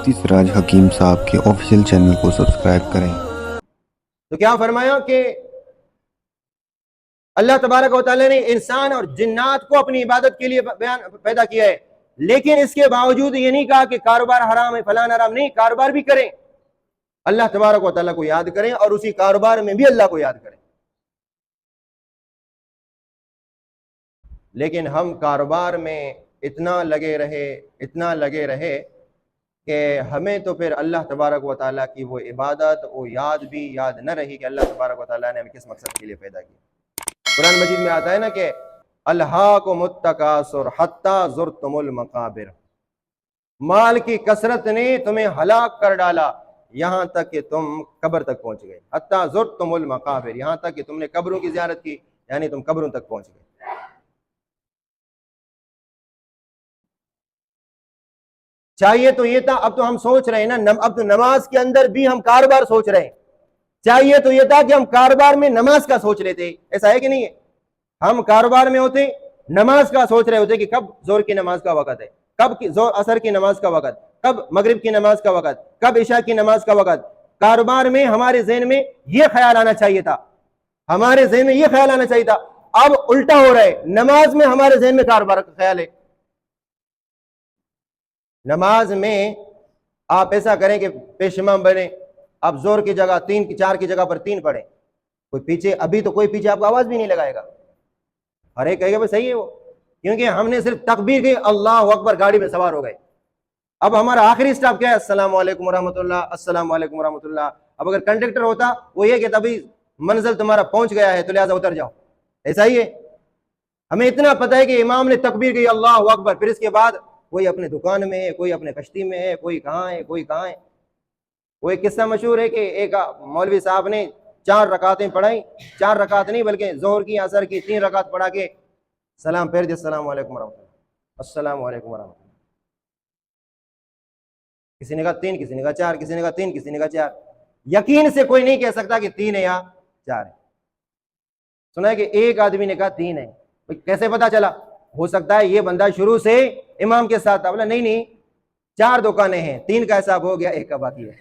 مفتی سراج حکیم صاحب کے آفیشیل چینل کو سبسکرائب کریں۔ تو کیا فرمایا کہ اللہ تبارک و تعالیٰ نے انسان اور جنات کو اپنی عبادت کے لیے پیدا کیا ہے، لیکن اس کے باوجود یہ نہیں کہا کہ کاروبار حرام ہے، فلان حرام نہیں، کاروبار بھی کریں، اللہ تبارک و تعالیٰ کو یاد کریں اور اسی کاروبار میں بھی اللہ کو یاد کریں۔ لیکن ہم کاروبار میں اتنا لگے رہے کہ ہمیں تو پھر اللہ تبارک و تعالیٰ کی وہ عبادت وہ یاد نہ رہی کہ اللہ تبارک و تعالیٰ نے ہمیں کس مقصد کے لیے پیدا کیا۔ قرآن مجید میں آتا ہے نا کہ الہاکم التکاثر حتی زرتم المقابر، مال کی کثرت نے تمہیں ہلاک کر ڈالا یہاں تک کہ تم قبر تک پہنچ گئے، حتی زرتم المقابر، یہاں تک کہ تم نے قبروں کی زیارت کی، یعنی تم قبروں تک پہنچ گئے۔ چاہیے تو یہ تھا، اب تو ہم سوچ رہے ہیں نا، اب تو نماز کے اندر بھی ہم کاروبار سوچ رہے ہیں، چاہیے تو یہ تھا کہ ہم کاروبار میں نماز کا سوچ لیتے، ایسا ہے کہ نہیں ہے؟ ہم کاروبار میں ہوتے نماز کا سوچ رہے ہوتے کہ کب زور کی نماز کا وقت ہے، کب عصر کی نماز کا وقت، کب مغرب کی نماز کا وقت، کب عشاء کی نماز کا وقت۔ کاروبار میں ہمارے ذہن میں یہ خیال آنا چاہیے تھا، ہمارے ذہن میں یہ خیال آنا چاہیے تھا۔ اب الٹا ہو رہا ہے، نماز میں ہمارے ذہن میں کاروبار کا خیال ہے۔ نماز میں آپ ایسا کریں کہ پیش امام بنے، آپ زور کی جگہ 3 4 کی جگہ پر 3 پڑھیں، کوئی پیچھے، ابھی تو کوئی پیچھے آپ کو آواز بھی نہیں لگائے گا، ہر ایک کہے گا بھائی صحیح ہے وہ، کیونکہ ہم نے صرف تکبیر کی اللہ اکبر، گاڑی میں سوار ہو گئے۔ اب ہمارا آخری سٹاپ کیا ہے؟ السلام علیکم ورحمۃ اللہ، السلام علیکم ورحمۃ اللہ۔ اب اگر کنڈکٹر ہوتا وہ یہ کہتا ابھی منزل تمہارا پہنچ گیا ہے تو لہٰذا اتر جاؤ، ایسا ہی ہے۔ ہمیں اتنا پتہ ہے کہ امام نے تکبیر کی اللہ اکبر، پھر اس کے بعد کوئی اپنے دکان میں ہے، کوئی اپنے کشتی میں ہے، کوئی کہاں ہے، کوئی کہاں ہے۔ وہ ایک قصہ مشہور ہے کہ ایک مولوی صاحب نے 4 رکعتیں پڑھائیں، 4 رکعت نہیں بلکہ ظہر کی عصر کی 3 رکعت پڑھا کے سلام پھیر دیا، السلام علیکم ورحمۃ اللہ، السلام علیکم ورحمۃ اللہ۔ کسی نے کہا 3، کسی نے کہا 4، کسی نے کہا 3، کسی نے کہا 4۔ یقین سے کوئی نہیں کہہ سکتا کہ 3 ہے یا 4 ہے۔ سنا ہے کہ ایک آدمی نے کہا 3 ہے، کیسے پتا چلا؟ ہو سکتا ہے یہ بندہ شروع سے امام کے ساتھ تھا، بولا نہیں 4 دکانیں ہیں، 3 کا حساب ہو گیا، 1 کا باقی ہے،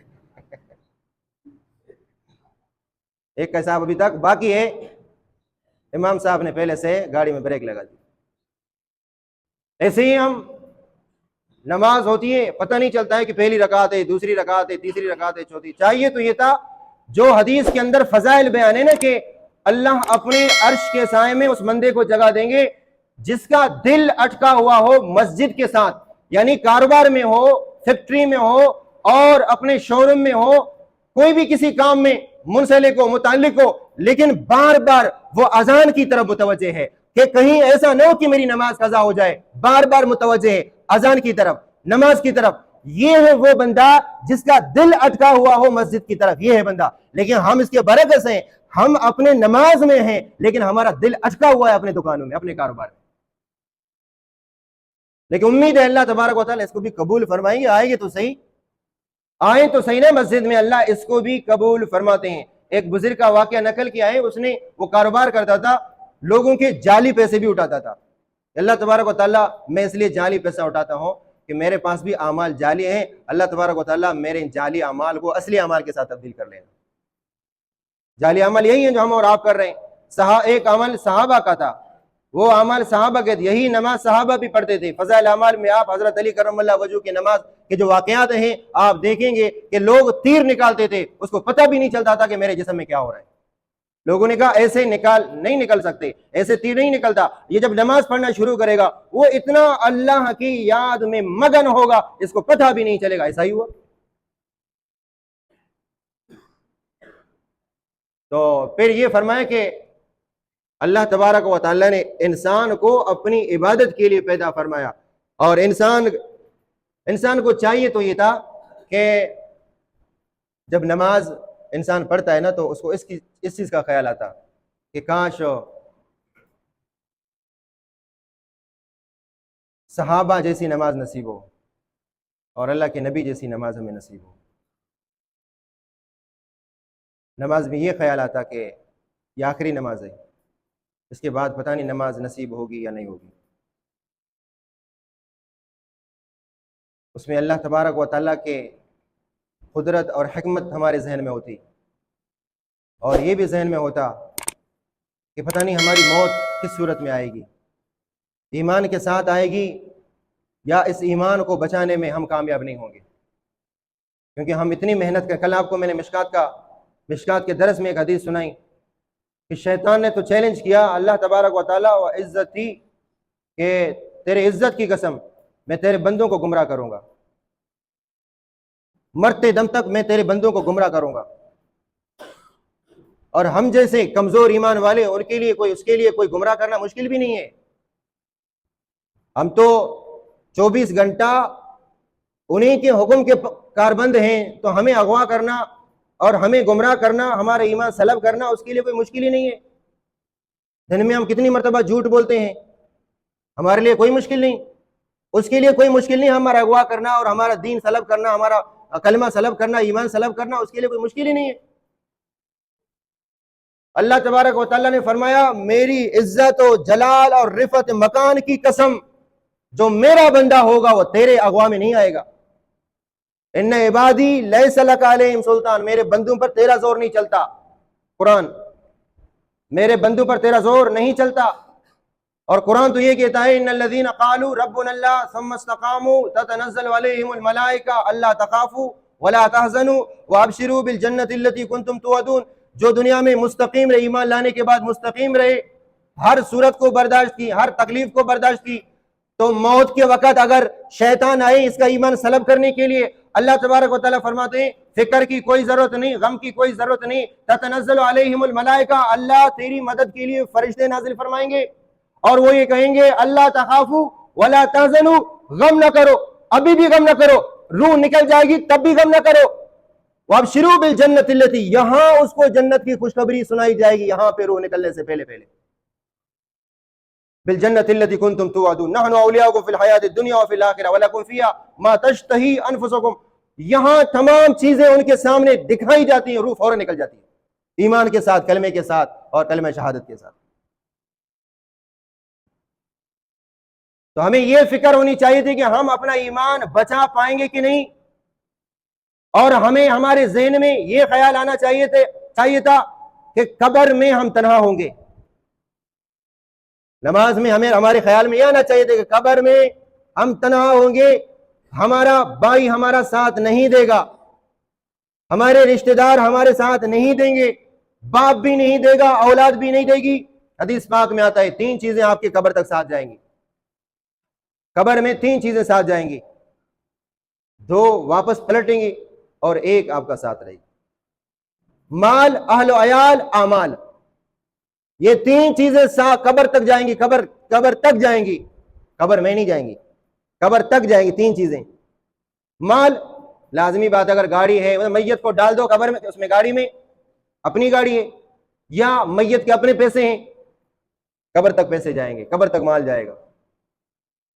1 کا حساب ابھی تک باقی ہے۔ امام صاحب نے پہلے سے گاڑی میں بریک لگا دی۔ ایسے ہی ہم نماز ہوتی ہے، پتہ نہیں چلتا ہے کہ پہلی رکعت ہے، دوسری رکعت ہے، تیسری رکعت ہے، چوتھی۔ چاہیے تو یہ تھا جو حدیث کے اندر فضائل بیان ہے نا کہ اللہ اپنے عرش کے سائے میں اس بندے کو جگہ دیں گے جس کا دل اٹکا ہوا ہو مسجد کے ساتھ، یعنی کاروبار میں ہو، فیکٹری میں ہو اور اپنے شو روم میں ہو، کوئی بھی کسی کام میں منسلک ہو، متعلق ہو، لیکن بار بار وہ اذان کی طرف متوجہ ہے کہ کہیں ایسا نہ ہو کہ میری نماز قضا ہو جائے، بار بار متوجہ ہے اذان کی طرف، نماز کی طرف۔ یہ ہے وہ بندہ جس کا دل اٹکا ہوا ہو مسجد کی طرف، یہ ہے بندہ۔ لیکن ہم اس کے برعکس ہیں، ہم اپنے نماز میں ہیں لیکن ہمارا دل اٹکا ہوا ہے اپنے دکانوں میں، اپنے کاروبار میں۔ لیکن امید ہے اللہ تبارک و تعالیٰ اس کو بھی قبول فرمائیں گے، آئیں گے تو صحیح، آئیں تو صحیح نا مسجد میں، اللہ اس کو بھی قبول فرماتے ہیں۔ ایک بزرگ کا واقعہ نقل کیا ہے، اس نے وہ کاروبار کرتا تھا، لوگوں کے جعلی پیسے بھی اٹھاتا تھا۔ اللہ تبارک و تعالیٰ میں اس لیے جعلی پیسہ اٹھاتا ہوں کہ میرے پاس بھی اعمال جعلی ہیں، اللہ تبارک و تعالیٰ میرے جعلی اعمال کو اصلی اعمال کے ساتھ تبدیل کر لینا۔ جعلی عمل یہی ہیں جو ہم اور آپ کر رہے ہیں۔ ایک عمل صحابہ کا تھا، وہ عمل صحابہ کے، یہی نماز صحابہ بھی پڑھتے تھے۔ فضائل اعمال میں آپ حضرت علی کرم اللہ وجہہ کی نماز کے جو واقعات ہیں آپ دیکھیں گے کہ لوگ تیر نکالتے تھے، اس کو پتہ بھی نہیں چلتا تھا کہ میرے جسم میں کیا ہو رہا ہے۔ لوگوں نے کہا ایسے نہیں نکل سکتے، ایسے تیر نہیں نکلتا۔ یہ جب نماز پڑھنا شروع کرے گا وہ اتنا اللہ کی یاد میں مگن ہوگا اس کو پتہ بھی نہیں چلے گا۔ ایسا ہی ہوا۔ تو پھر یہ فرمایا کہ اللہ تبارک و تعالیٰ نے انسان کو اپنی عبادت کے لیے پیدا فرمایا، اور انسان کو چاہیے تو یہ تھا کہ جب نماز انسان پڑھتا ہے نا تو اس کو اس چیز کا خیال آتا کہ کاش صحابہ جیسی نماز نصیب ہو اور اللہ کے نبی جیسی نماز ہمیں نصیب ہو۔ نماز میں یہ خیال آتا کہ یہ آخری نماز ہے، اس کے بعد پتہ نہیں نماز نصیب ہوگی یا نہیں ہوگی۔ اس میں اللہ تبارک و تعالیٰ کے قدرت اور حکمت ہمارے ذہن میں ہوتی، اور یہ بھی ذہن میں ہوتا کہ پتہ نہیں ہماری موت کس صورت میں آئے گی، ایمان کے ساتھ آئے گی یا اس ایمان کو بچانے میں ہم کامیاب نہیں ہوں گے، کیونکہ ہم اتنی محنت کر، کل آپ کو میں نے مشکات کے درس میں ایک حدیث سنائی کہ شیطان نے تو چیلنج کیا اللہ تبارک و تعالیٰ و عزت تھی کہ تیرے عزت کی قسم میں تیرے بندوں کو گمراہ کروں گا، مرتے دم تک میں تیرے بندوں کو گمراہ کروں گا، اور ہم جیسے کمزور ایمان والے اس کے لیے کوئی گمراہ کرنا مشکل بھی نہیں ہے، ہم تو 24 گھنٹہ انہی کے حکم کے کاربند ہیں، تو ہمیں اغوا کرنا اور ہمیں گمراہ کرنا، ہمارا ایمان سلب کرنا اس کے لیے کوئی مشکل ہی نہیں ہے۔ دن میں ہم کتنی مرتبہ جھوٹ بولتے ہیں، ہمارے لیے کوئی مشکل نہیں، اس کے لیے کوئی مشکل نہیں ہمارا اغوا کرنا اور ہمارا دین سلب کرنا، ہمارا کلمہ سلب کرنا، ایمان سلب کرنا، اس کے لیے کوئی مشکل ہی نہیں ہے۔ اللہ تبارک و تعالیٰ نے فرمایا میری عزت و جلال اور رفعت مکان کی قسم، جو میرا بندہ ہوگا وہ تیرے اغوا میں نہیں آئے گا۔ ان عبادی لیس لک علیہم سلطان، میرے بندوں پر تیرا زور نہیں چلتا، قرآن میرے بندوں پر تیرا زور نہیں چلتا۔ اور قرآن تو یہ کہتا ہے ان الذین قالوا ربنا اللہ ثم استقاموا تتنزل علیہم الملائکہ الا تخافوا ولا تحزنوا وابشروا بالجنۃ التي کنتم توعدون، جو دنیا میں مستقیم رہے، ایمان لانے کے بعد مستقیم رہے، ہر صورت کو برداشت کی، ہر تکلیف کو برداشت کی، تو موت کے وقت اگر شیطان آئے اس کا ایمان سلب کرنے کے لیے، اللہ تبارک و تعالیٰ فرماتے ہیں فکر کی کوئی ضرورت نہیں، غم کی کوئی ضرورت نہیں، تتنزل علیہم الملائکہ، اللہ تیری مدد کے لیے فرشتے نازل فرمائیں گے، اور وہ یہ کہیں گے اللہ تخافوا ولا تحزنوا، غم نہ کرو، ابھی بھی غم نہ کرو، روح نکل جائے گی تب بھی غم نہ کرو، وابشروا بالجنۃ التی، یہاں اس کو جنت کی خوشخبری سنائی جائے گی، یہاں پہ روح نکلنے سے پہلے بالجنۃ التی کنتم توعدون نحن اولیاؤکم فی الحیاۃ الدنیا وفی الآخرہ ولکم فیہا ما تشتہی انفسکم، یہاں تمام چیزیں ان کے سامنے دکھائی جاتی ہیں، روح فوراً نکل جاتی ہے، ایمان کے ساتھ، کلمے کے ساتھ اور کلمہ شہادت کے ساتھ۔ تو ہمیں یہ فکر ہونی چاہیے تھی کہ ہم اپنا ایمان بچا پائیں گے کہ نہیں، اور ہمیں ہمارے ذہن میں یہ خیال آنا چاہیے تھا کہ قبر میں ہم تنہا ہوں گے۔ نماز میں ہمارے خیال میں یہ آنا چاہیے تھا کہ قبر میں ہم تنہا ہوں گے، ہمارا بھائی ہمارا ساتھ نہیں دے گا، ہمارے رشتہ دار ہمارے ساتھ نہیں دیں گے، باپ بھی نہیں دے گا، اولاد بھی نہیں دے گی۔ حدیث پاک میں آتا ہے 3 چیزیں آپ کے قبر تک ساتھ جائیں گی، قبر میں 3 چیزیں ساتھ جائیں گی، 2 واپس پلٹیں گی اور 1 آپ کا ساتھ رہے گی، مال، اہل و عیال، اعمال، یہ 3 چیزیں قبر تک جائیں گی، قبر تک جائیں گی، قبر میں نہیں جائیں گی، قبر تک جائیں گی 3 چیزیں۔ مال لازمی بات، اگر گاڑی ہے میت کو ڈال دو قبر میں، اس میں گاڑی میں اپنی گاڑی ہے یا میت کے اپنے پیسے ہیں، قبر تک پیسے جائیں گے، قبر تک مال جائے گا۔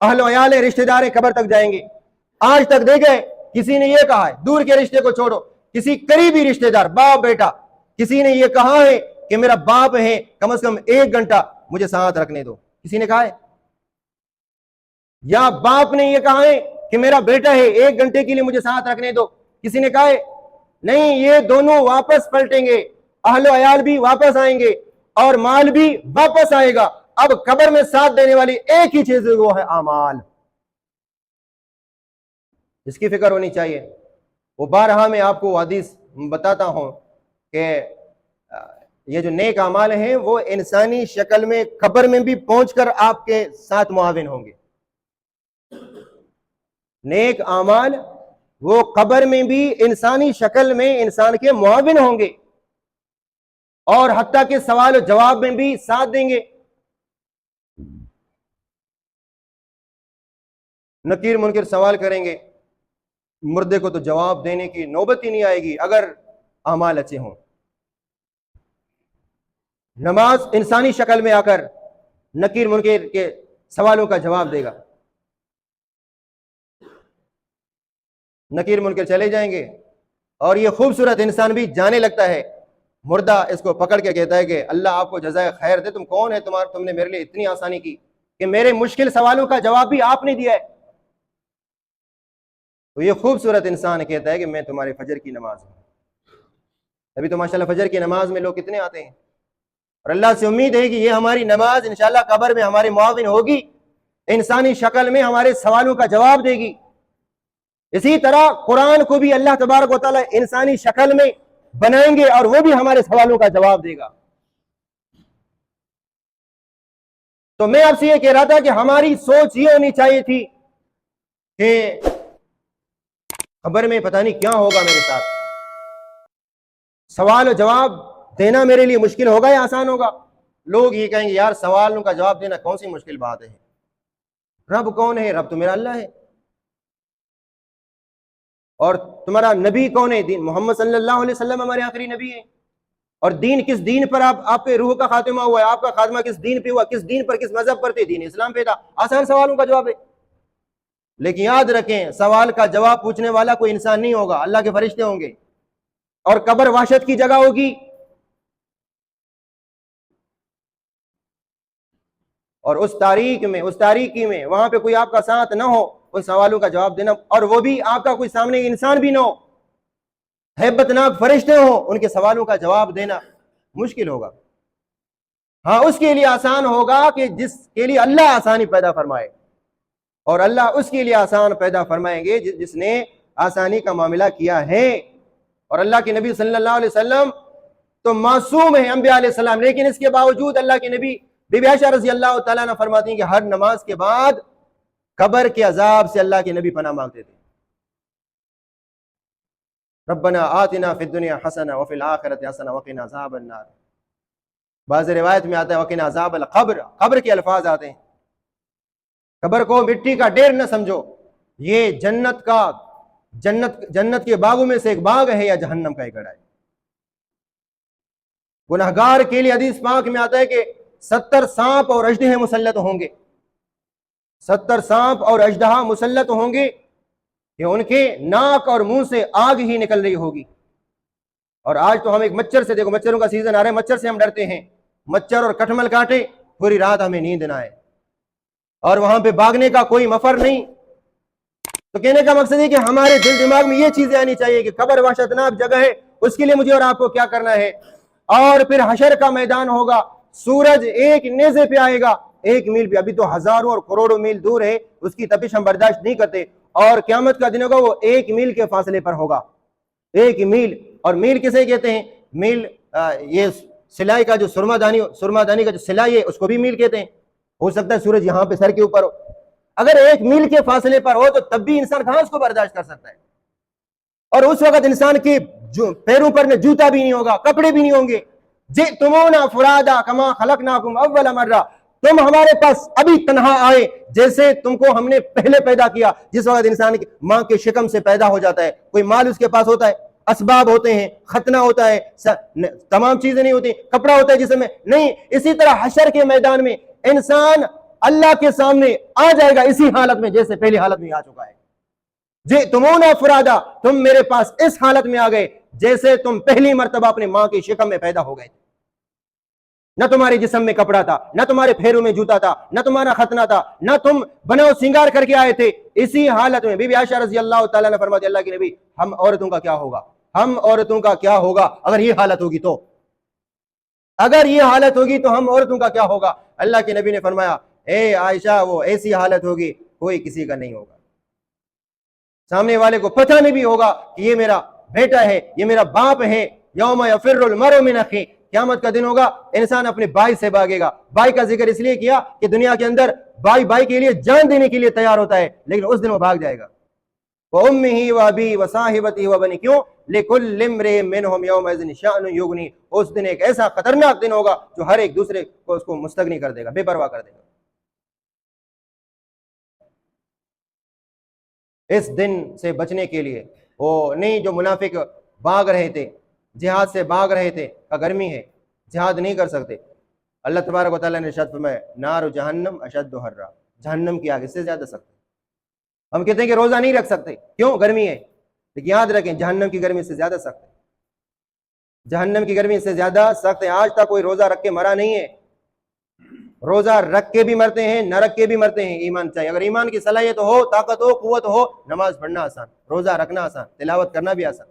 اہل و عیال ہے، رشتہ دار ہے، قبر تک جائیں گے۔ آج تک دیکھے کسی نے یہ کہا ہے، دور کے رشتے کو چھوڑو، کسی قریبی رشتہ دار، باپ بیٹا، کسی نے یہ کہا ہے کہ میرا باپ ہے کم از کم 1 گھنٹہ مجھے ساتھ رکھنے دو، کسی نے کہا ہے؟ یا باپ نے یہ کہا ہے کہ میرا بیٹا ہے 1 گھنٹے کے لیے مجھے ساتھ رکھنے دو، کسی نے کہا ہے؟ نہیں، یہ دونوں واپس پلٹیں گے، اہل و عیال بھی واپس آئیں گے اور مال بھی واپس آئے گا۔ اب قبر میں ساتھ دینے والی ایک ہی چیز ہے، وہ ہے اعمال، اس کی فکر ہونی چاہیے۔ وہ بارہا میں آپ کو حدیث بتاتا ہوں کہ یہ جو نیک اعمال ہیں وہ انسانی شکل میں قبر میں بھی پہنچ کر آپ کے ساتھ معاون ہوں گے۔ نیک اعمال وہ قبر میں بھی انسانی شکل میں انسان کے معاون ہوں گے، اور حتیٰ کہ سوال و جواب میں بھی ساتھ دیں گے۔ نکیر منکر سوال کریں گے، مردے کو تو جواب دینے کی نوبت ہی نہیں آئے گی اگر اعمال اچھے ہوں۔ نماز انسانی شکل میں آ کر نکیر منکر کے سوالوں کا جواب دے گا۔ نکیر منکر چلے جائیں گے اور یہ خوبصورت انسان بھی جانے لگتا ہے، مردہ اس کو پکڑ کے کہتا ہے کہ اللہ آپ کو جزائے خیر دے، تم کون ہے، تم نے میرے لیے اتنی آسانی کی کہ میرے مشکل سوالوں کا جواب بھی آپ نے دیا ہے۔ تو یہ خوبصورت انسان کہتا ہے کہ میں تمہارے فجر کی نماز ہوں. ابھی تو ماشاءاللہ فجر کی نماز میں لوگ کتنے آتے ہیں, اور اللہ سے امید ہے کہ یہ ہماری نماز انشاءاللہ قبر میں ہمارے معاون ہوگی, انسانی شکل میں ہمارے سوالوں کا جواب دے گی. اسی طرح قرآن کو بھی اللہ تبارک و تعالیٰ انسانی شکل میں بنائیں گے اور وہ بھی ہمارے سوالوں کا جواب دے گا. تو میں آپ سے یہ کہہ رہا تھا کہ ہماری سوچ یہ ہونی چاہیے تھی کہ خبر میں پتہ نہیں کیا ہوگا میرے ساتھ, سوال و جواب دینا میرے لیے مشکل ہوگا یا آسان ہوگا. لوگ یہ کہیں گے یار سوالوں کا جواب دینا کون سی مشکل بات ہے, رب کون ہے؟ رب تو میرا اللہ ہے. اور تمہارا نبی کون ہے؟ دین محمد صلی اللہ علیہ وسلم ہمارے آخری نبی ہیں. اور دین کس دین پر آپ کے روح کا خاتمہ ہوا ہے؟ آپ کا خاتمہ کس دین پہ ہوا؟ کس دین پر, کس مذہب پر تھے؟ دین اسلام پہ تھا. آسان سوالوں کا جواب ہے. لیکن یاد رکھیں سوال کا جواب پوچھنے والا کوئی انسان نہیں ہوگا, اللہ کے فرشتے ہوں گے, اور قبر وحشت کی جگہ ہوگی. اور اس تاریکی میں وہاں پہ کوئی آپ کا ساتھ نہ ہو ان سوالوں کا جواب دینا, اور وہ بھی آپ کا کوئی سامنے انسان بھی نہ ہو, ہیبت ناک فرشتے ہوں, ان کے سوالوں کا جواب دینا مشکل ہوگا. ہاں اس کے لیے آسان ہوگا کہ جس کے لیے اللہ آسانی پیدا فرمائے, اور اللہ اس کے لیے آسان پیدا فرمائیں گے جس نے آسانی کا معاملہ کیا ہے. اور اللہ کے نبی صلی اللہ علیہ وسلم تو معصوم ہیں انبیاء علیہ السلام, لیکن اس کے باوجود اللہ کے نبی بی بی عائشہ رضی اللہ تعالیٰ عنہ فرماتی ہیں کہ ہر نماز کے بعد قبر کے عذاب سے اللہ کے نبی پناہ مانگتے تھے. ربنا آتنا فی الدنیا حسنہ وفی الآخرۃ حسنہ وقنا عذاب النار. بعض روایت میں آتا ہے وقنا عذاب القبر, قبر کے الفاظ آتے ہیں. قبر کو مٹی کا ڈھیر نہ سمجھو, یہ جنت کے باغوں میں سے ایک باغ ہے یا جہنم کا ایک گڑھا ہے. گناہگار کے لیے حدیث پاک میں آتا ہے کہ 70 سانپ اور اژدہے مسلط ہوں گے, 70 سانپ اور اژدہا مسلط ہوں گے کہ ان کے ناک اور منہ سے آگ ہی نکل رہی ہوگی. اور آج تو ہم ایک مچھر سے, دیکھو مچھروں کا سیزن آ رہا ہے, مچھر سے ہم ڈرتے ہیں, مچھر اور کٹمل کاٹے پوری رات ہمیں نیند نہ آئے, اور وہاں پہ بھاگنے کا کوئی مفر نہیں. تو کہنے کا مقصد ہے کہ ہمارے دل دماغ میں یہ چیزیں آنی چاہیے کہ قبر وحشتناک جگہ ہے, اس کے لیے مجھے اور آپ کو کیا کرنا ہے. اور پھر حشر کا میدان ہوگا, سورج ایک نیزے پہ آئے گا, 1 میل پہ, ابھی تو ہزاروں اور کروڑوں میل دور ہے, اس کی تپش ہم برداشت نہیں کرتے. اور قیامت کا دن ہوگا وہ 1 میل کے فاصلے پر ہوگا, 1 میل. اور میل کسے کہتے ہیں؟ میل یہ سلائی کا جو سرما دانی کا جو سلائی ہے اس کو بھی میل کہتے ہیں. ہو سکتا ہے سورج یہاں پہ سر کے اوپر ہو, اگر 1 میل کے فاصلے پر ہو تو تب بھی انسان کہاں اس کو برداشت کر سکتا ہے. اور اس وقت انسان کے پیروں پر میں جوتا بھی نہیں ہوگا, کپڑے بھی نہیں ہوں گے. جئتمونا فرادا کما خلقناکم اول مرہ, تم ہمارے پاس ابھی تنہا آئے جیسے تم کو ہم نے پہلے پیدا کیا. جس وقت انسان ماں کے شکم سے پیدا ہو جاتا ہے, کوئی مال اس کے پاس ہوتا ہے, اسباب ہوتے ہیں, ختنہ ہوتا ہے, تمام چیزیں نہیں ہوتی, کپڑا ہوتا ہے جسم میں نہیں. اسی طرح حشر کے میدان میں انسان اللہ کے سامنے آ جائے گا اسی حالت میں جیسے پہلی حالت میں آ چکا ہے. جئتمونا فرادا, تم میرے پاس اس حالت میں آ گئے جیسے تم پہلی مرتبہ اپنے ماں کی شکم میں پیدا ہو گئے. نہ تمہارے جسم میں کپڑا تھا, نہ تمہارے پھیروں میں جوتا تھا, نہ تمہارا ختنہ تھا, نہ تم بناؤ سنگار کر کے آئے تھے. اسی حالت میں بی بی عائشہ رضی اللہ تعالیٰ نے فرمایا اللہ کے نبی ہم عورتوں کا کیا ہوگا, ہم عورتوں کا کیا ہوگا اگر یہ حالت ہوگی تو, اگر یہ حالت ہوگی تو ہم عورتوں کا کیا ہوگا. اللہ کے نبی نے فرمایا اے عائشہ وہ ایسی حالت ہوگی کوئی کسی کا نہیں ہوگا. سامنے والے کو پتہ نہیں بھی ہوگا کہ یہ میرا بیٹا ہے, یہ میرا باپ ہے. یوم یفر المرء من اخیہ, قیامت کا دن ہوگا انسان اپنے بھائی سے بھاگے گا. بھائی کا ذکر اس لیے کیا کہ دنیا کے اندر بھائی کے لیے جان دینے کے لیے تیار ہوتا ہے, لیکن اس دن وہ بھاگ جائے گا. وَأُمِّهِ وَأَبِيهِ وَصَاحِبَتِهِ وَبَنِيهِ, کیوں؟ لِكُلِّ امْرِئٍ مِّنْهُمْ يَوْمَئِذٍ شَأْنٌ يُغْنِيهِ, اس دن ایک ایسا خطرناک دن ہوگا جو ہر ایک دوسرے کو اس کو مستغنی کر دے گا, بے پرواہ کر دے گا. اس دن سے بچنے کے لیے وہ نہیں جو منافق بھاگ رہے تھے, جہاد سے بھاگ رہے تھے, کہ گرمی ہے جہاد نہیں کر سکتے. اللہ تبارک و تعالیٰ نے ارشاد فرمایا نار جہنم اشد حرا, جہنم کی آگ اس سے زیادہ سخت ہے. ہم کہتے ہیں کہ روزہ نہیں رکھ سکتے, کیوں؟ گرمی ہے, لیکن یاد رکھیں جہنم کی گرمی سے زیادہ سخت ہے, جہنم کی گرمی سے زیادہ سخت ہے. آج تک کوئی روزہ رکھ کے مرا نہیں ہے, روزہ رکھ کے بھی مرتے ہیں، نہ رکھ کے بھی مرتے ہیں، ایمان چاہیے۔ اگر ایمان کی صلاحیت ہو، طاقت ہو، قوت ہو، نماز پڑھنا آسان، روزہ رکھنا آسان، تلاوت کرنا بھی آسان۔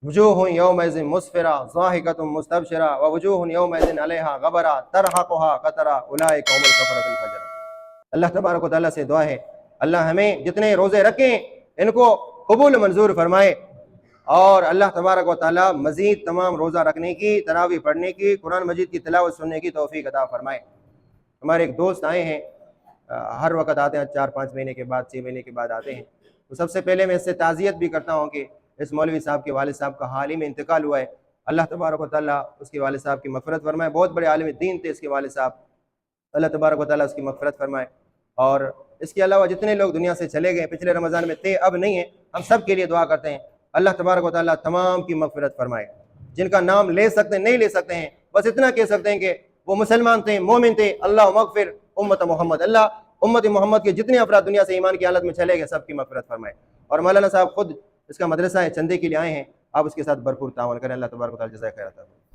وجوہ یومئذ مسفرہ ضاحکۃ مستبشرہ ووجوہ یومئذ علیہا غبرہ ترہقہا قترہ اولئک هم الکفرۃ الفجرہ۔ اللہ تبارک و تعالیٰ سے دعا ہے اللہ ہمیں جتنے روزے رکھیں ان کو قبول منظور فرمائے، اور اللہ تبارک و تعالیٰ مزید تمام روزہ رکھنے کی، تراویح پڑھنے کی، قرآن مجید کی تلاوت سننے کی توفیق عطا فرمائے۔ ہمارے ایک دوست آئے ہیں، ہر وقت آتے ہیں، 4-5 مہینے کے بعد، 6 مہینے کے بعد آتے ہیں۔ تو سب سے پہلے میں اس سے تعزیت بھی کرتا ہوں کہ اس مولوی صاحب کے والد صاحب کا حال ہی میں انتقال ہوا ہے۔ اللہ تبارک و تعالیٰ اس کے والد صاحب کی مغفرت فرمائے، بہت بڑے عالم دین تھے اس کے والد صاحب، اللہ تبارک و تعالیٰ اس کی مغفرت فرمائے۔ اور اس کے علاوہ جتنے لوگ دنیا سے چلے گئے، پچھلے رمضان میں تھے اب نہیں ہیں، ہم سب کے لیے دعا کرتے ہیں اللہ تبارک و تعالیٰ تمام کی مغفرت فرمائے۔ جن کا نام لے سکتے ہیں نہیں لے سکتے ہیں، بس اتنا کہہ سکتے ہیں کہ وہ مسلمان تھے، مومن تھے، اللہ مغفر امت محمد، اللہ امت محمد کے جتنے افراد دنیا سے ایمان کی حالت میں چلے گئے سب کی مغفرت فرمائے۔ اور مولانا صاحب خود اس کا مدرسہ ہے، چندے کے لیے آئے ہیں، آپ اس کے ساتھ بھرپور تعاون کریں، اللہ تبارک و تعالیٰ جزائے خیر عطا فرمائے۔